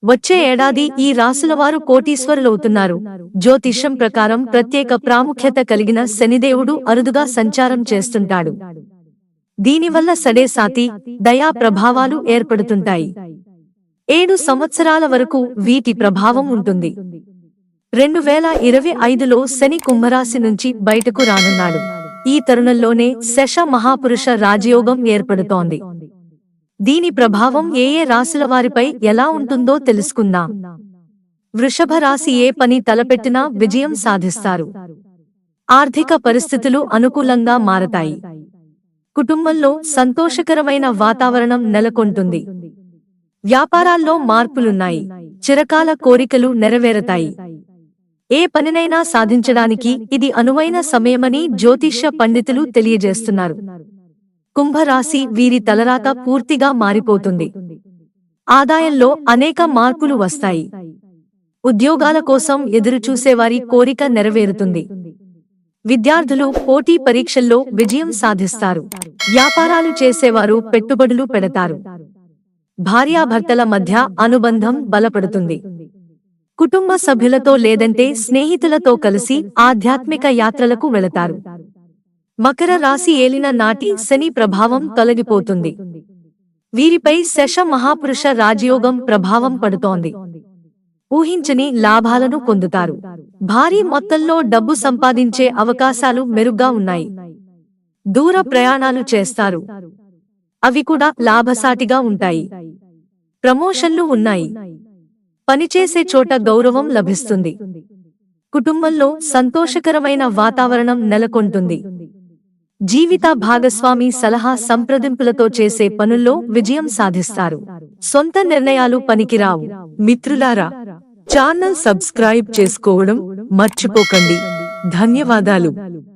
వచ్చే ఏడాది ఈ రాశులవారు కోటీశ్వరులవుతున్నారు. జ్యోతిష్యం ప్రకారం ప్రత్యేక ప్రాముఖ్యత కలిగిన శనిదేవుడు అరుదుగా సంచారం చేస్తుంటాడు. దీనివల్ల సడేసాతి, దయా ప్రభావాలు ఏర్పడుతుంటాయి. 7 సంవత్సరాల వరకు వీటి ప్రభావం ఉంటుంది. 2025లో శని కుంభరాశి నుంచి బయటకు రానున్నాడు. ఈ తరుణంలోనే శశ మహాపురుష రాజయోగం ఏర్పడుతోంది. దీని ప్రభావం ఏ రాశుల వారిపై ఎలా ఉంటుందో తెలుసుకుందాం. వృషభ రాశి ఏ పని తలపెట్టినా విజయం సాధిస్తారు. ఆర్థిక పరిస్థితులు అనుకూలంగా మారతాయి. కుటుంబంలో సంతోషకరమైన వాతావరణం నెలకొంటుంది. వ్యాపారాల్లో మార్పులున్నాయి. చిరకాల కోరికలు నెరవేరతాయి. ఏ పనినైనా సాధించడానికి ఇది అనువైన సమయమని జ్యోతిష్య పండితులు తెలియజేస్తున్నారు. కుంభరాశి వీరి తలరాత పూర్తిగా మారిపోతుంది. ఆదాయంలో అనేక మార్పులు వస్తాయి. ఉద్యోగాల కోసం ఎదురుచూసేవారి కోరిక నెరవేరుతుంది. విద్యార్థులు పోటీ పరీక్షల్లో విజయం సాధిస్తారు. వ్యాపారాలు చేసేవారు పెట్టుబడులు పెడతారు. భార్యాభర్తల మధ్య అనుబంధం బలపడుతుంది. కుటుంబ సభ్యులతో లేదంటే స్నేహితులతో కలిసి ఆధ్యాత్మిక యాత్రలకు వెళతారు. మకర రాశి ఏలిన నాటి శని ప్రభావం తొలగిపోతుంది. వీరిపై శశ మహాపురుష రాజయోగం ప్రభావం పడుతోంది. ఊహించని లాభాలను పొందుతారు. భారీ మొత్తంలో డబ్బు సంపాదించే అవకాశాలు మెరుగ్గా ఉన్నాయి. దూర ప్రయాణాలు చేస్తారు. అవి కూడా లాభసాటిగా ఉంటాయి. ప్రమోషన్లు ఉన్నాయి. పనిచేసే చోట గౌరవం లభిస్తుంది. కుటుంబంలో సంతోషకరమైన వాతావరణం నెలకొంటుంది. జీవిత భాగస్వామి సలహా సంప్రదింపులతో చేసే పనుల్లో విజయం సాధిస్తారు. సొంత నిర్ణయాలు పనికిరావు. మిత్రులారా, ఛానల్ సబ్స్క్రైబ్ చేసుకోవడం మర్చిపోకండి. ధన్యవాదాలు.